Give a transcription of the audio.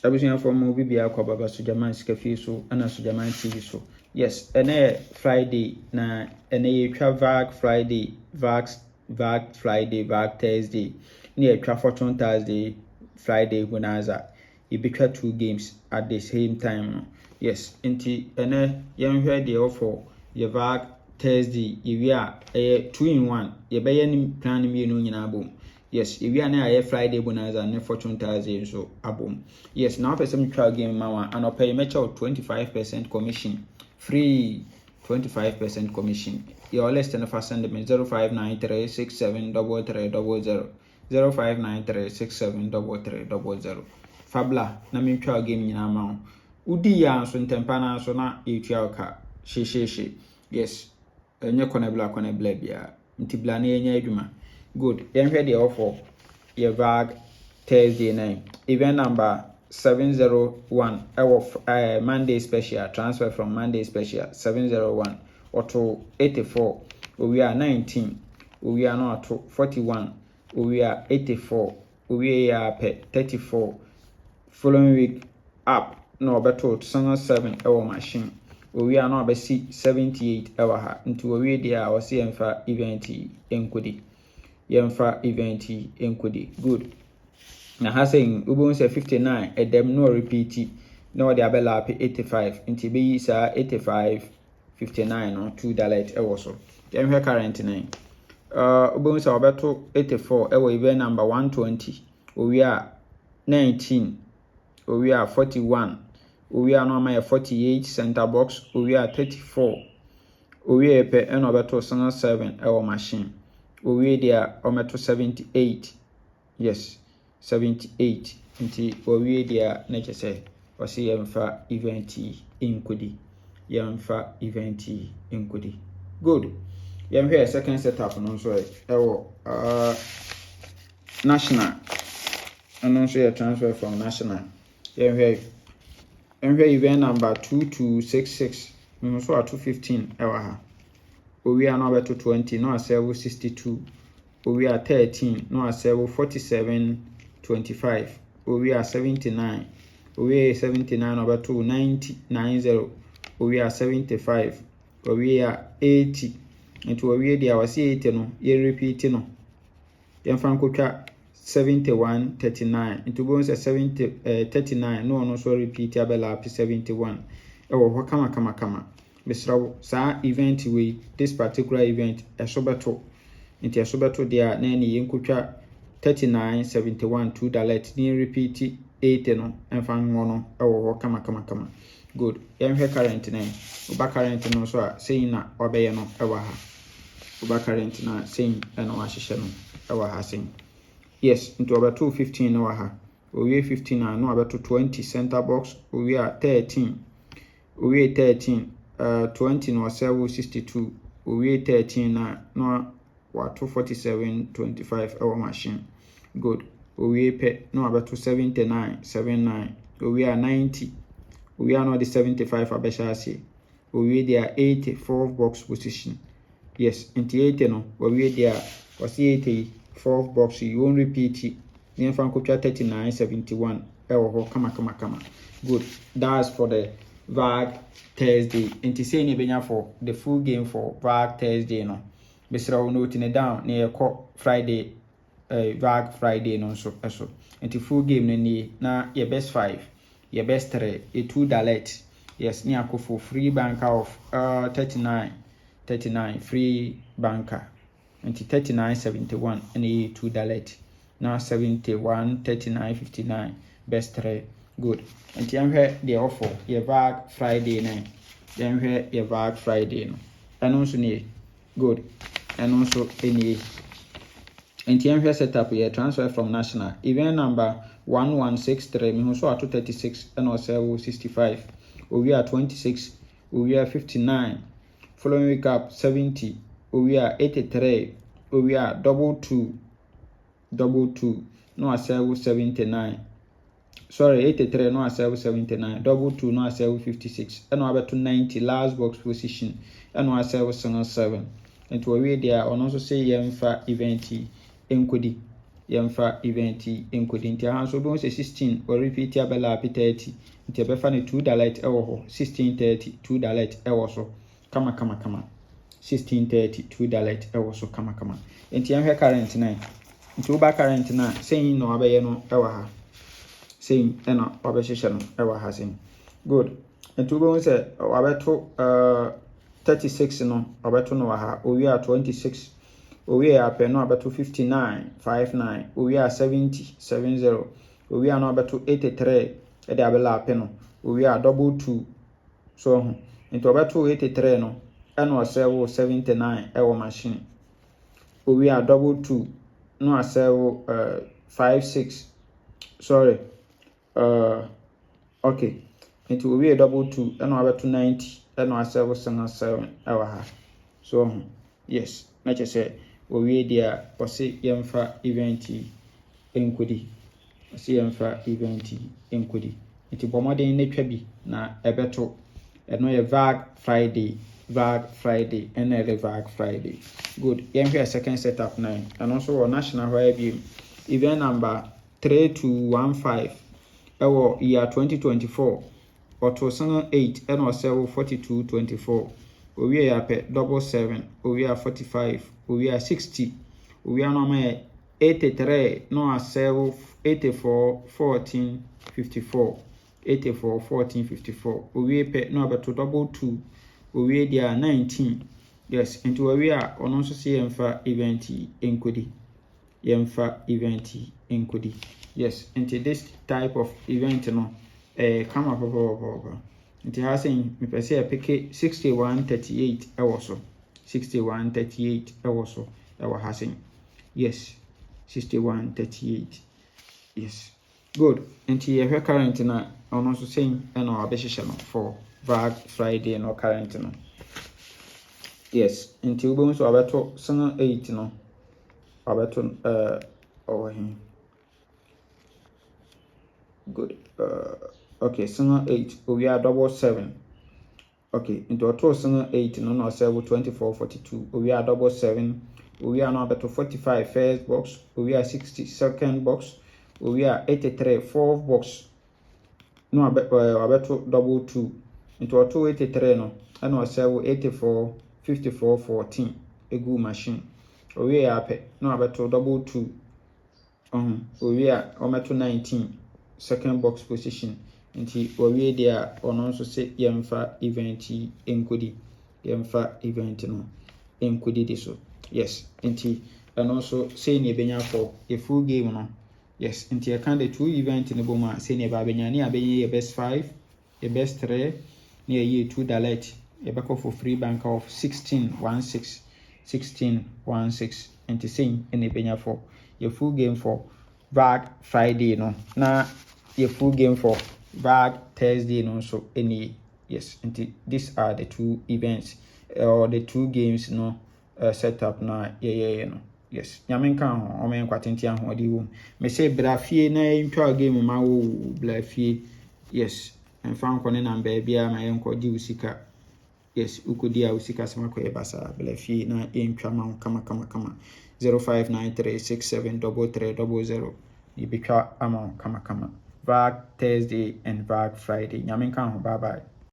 Abusua for mo bibia kwa baba Sujaman Sikafi so ana Sujaman TV so. Yes, ene Friday na ene yetwa VAG Friday, VAG Friday, VAG Thursday. Ni yetwa Fortune Thursday, Friday Bonanza. You betwa 2 games at the same time no. Yes, enti ene yenhwe de offer ye VAG Thursday yewi a 2 in 1. Ye beye ni plan mi no nyina bom. Yes, if you are now Friday bonanza and Fortune Thursday so abom. Yes, now person try game mawa and I'll pay match out 25% commission. Free 25% commission. Your less than a send me 0593673300. 0593673300. Fabla na me try game nyina ma. Udi ya so ntempa na so na etua oka. She. Yes. Enye kona bla bia. Nti bla na enye adwuma. Good. Then here the offer your VAG Thursday night. Event number 701. Monday special. Transfer from Monday special 701 or to 84. We are 19. We are not to 41. We are 84. We are 34. Following week up. No better 7 our machine. We are not 78 hour. Into we there or see for event enkudi. Yemfa event enkudi. Good. Na ha saying ubon say 59 edem no repeat no the abela 85 nti be yi sa 85 59 no $2 ewo so. Yemhwe current 9. Ubon say obeto 84 ewo event number 120. We are 19. We are 41. We are normal 48 center box. We are 34. We are pe eno obeto 7 ewo machine. We there ometo 78. Yes, 78. Nti we there nature say o see yemfa event inkudi. Yemfa event inkudi. Good. Yemhwe second setup no so ewo national. And also a transfer from national. Yemhwe event number 2266. No so 215 ewa ha. We are now to 20, no serve 62. We are 13, no serve 47.25. We are 79. We are 79 over 2 90. We are 75. We are 80. Into we there was 80 no, ye repeat no. Yen fan koka 71.39. Into bones 39. No so repeat abela 71. Ewo kama. Mr. Sa event we this particular event esobeto nti esobeto dia na ni yenkutwa 39.71 $2 ni repeat 80 no emfa ngono ewo kama. Good. Yemhwe current na uba current no so a saying na obeye no ewa ha. Uba current na saying na wa hihye no ewa ha saying. Yes, into obeto 15 no wa ha. We 15 na no obeto 20 center box. We are 13. We 13 20 no serve 62. We 13 na no what 247.25 our machine. Good. We pay no about 79. We are 90. We are not the 75 abeshasi. We there 84 box position. Yes, into 80 no. We there was 84 box. You won't repeat it. Then from 39.71. Kama. Good. That's for the VAG Thursday. And to say ni for the full game for VAG Thursday no. Besra wo note ne down na call Friday VAG Friday no so eso. And to full game ni na your best 5, your best 3, a $2. Yes, ni for free banker of 39 free banker. And to 39.71 and a $2. Now 71 39.59 best 3. Good. And yamhwe the offer your VAG Friday night. Yamhwe your VAG Friday no. And also ni good. And also any. And yamhwe set up your transfer from national. Event number 1163. Me also at 236 and also 65. We are 26. We are 59. Following week up 70. We are 83. We are double two. No, I sell 79. Sorry, 83, no, I sell 79. Double two, no, I sell 56. And no, about 90, last box position. And no, I sell 7. And to a way there, on also say, Yemfa event, Enkudi. yɛmfa event nkodi nti aha nso wobɛhu sɛ 16 ɔrepeat abɛla ape 30 nti yɛbɛfa no $2 ɛwɔ hɔ 1630 $2 ɛwɔ so kama 1630 $2 ɛwɔ so kama nti yɛnhwɛ current 9 nti woba current na sɛn na wabɛyɛ no ɛwɔ ha sɛn ɛna wabɛhyehyɛ no ɛwɔ ha sɛn good nti wobɛhu sɛ wabɛto 36 no wabɛto no wɔ ha owie a 26 owie a apɛ no wabɛto 59 59 owie a 70 70 owie a no wabɛto 83 ɛde abɛla apɛ no owie a double 2 so ho nti wabɛto 83 no ɛna ɔsɛwo 79 ɛwɔ machine owie a double 2 no asɛwo 56 sorry okay nti owie double 2 ɛna wabɛto 90 ɛna asɛwo 7 ɛwɔ ha so ho yes na kyerɛ sɛ owie dia ɔse yɛmfa event nkodi ɔse yɛmfa event nkodi nti bɔmmɔden ne twa bi na ɛbɛto ɛno yɛ VAG Friday ɛna ɛde VAG Friday good yɛnhwɛ second setup 9 ɛno nso wɔ national hɔ abiem event number 3215 ɛwɔ year 2024 ɔto sanga 8 ɛna ɔsɛwo 4224 owie apɛ double 7 owie a 45 owie a 60 owie no ama yɛ 83 no asɛwo 84 14 54 84 14 54 owie pɛ no abɛto double 2 owie dia 19 yes nti owie a ɔno nso se yɛmfa event nkodi yes nti this type of event no kama papa nti ha sɛ mepɛ sɛ yɛpeke 6138 ɛwɔ so 6138 ɛwɔ so ɛwɔ ha sɛ yes 6138 yes good nti yɛhwɛ current na ɔno nso sɛ ɛna wabɛhyehyɛ no for VAG Friday no current no yes nti wobɛhu nso wabɛto sanga 8 no wabɛto ɔwɔ he good okay sanga 8 owie a double 7 okay nti ɔto sanga 8 no na ɔsɛ 2442 owie a double 7 owie a no abɛto 45 first box owie a 60 second box owie a 83 fourth box no abɛto double 2 nti ɔto 83 no ɛna ɔsɛ 84 54 14 egu machine owie a apɛ no abɛto double 2 owie a ɔmɛto 19 second box position nti owie dia ɔno nso se yɛmfa event nkodi yɛmfa event no nkodi di so yes nti ɛno nso sei ne ɛbɛnya for a full game no yes nti yɛka the two event no bɔ mu a sei ne ɛba abɛnya ne abɛnya yɛ best 5 yɛ best 3 ne yɛyɛ $2 yɛbɛkɔ for free bank of 1616 nti sei ne ɛbɛnya for yɛ full game for VAG Friday no na yɛ full game for VAG Thursday no so any yes nti these are the two events or the two games no setup na yɛyɛyɛ no yes nyame nka ho ɔmɛ nkwatenti ahoɔde wom me say bra fie na ntwa game ma wo bra fie yes mfa nkɔ ne na baabi a ma yɛnkɔ di usika yes ukodi a usika sama kɔ yɛbasa bra fie na ntwa ma kama 0593673300 ni betwa ama kama VAG Thursday and VAG Friday nyame nka ho bye bye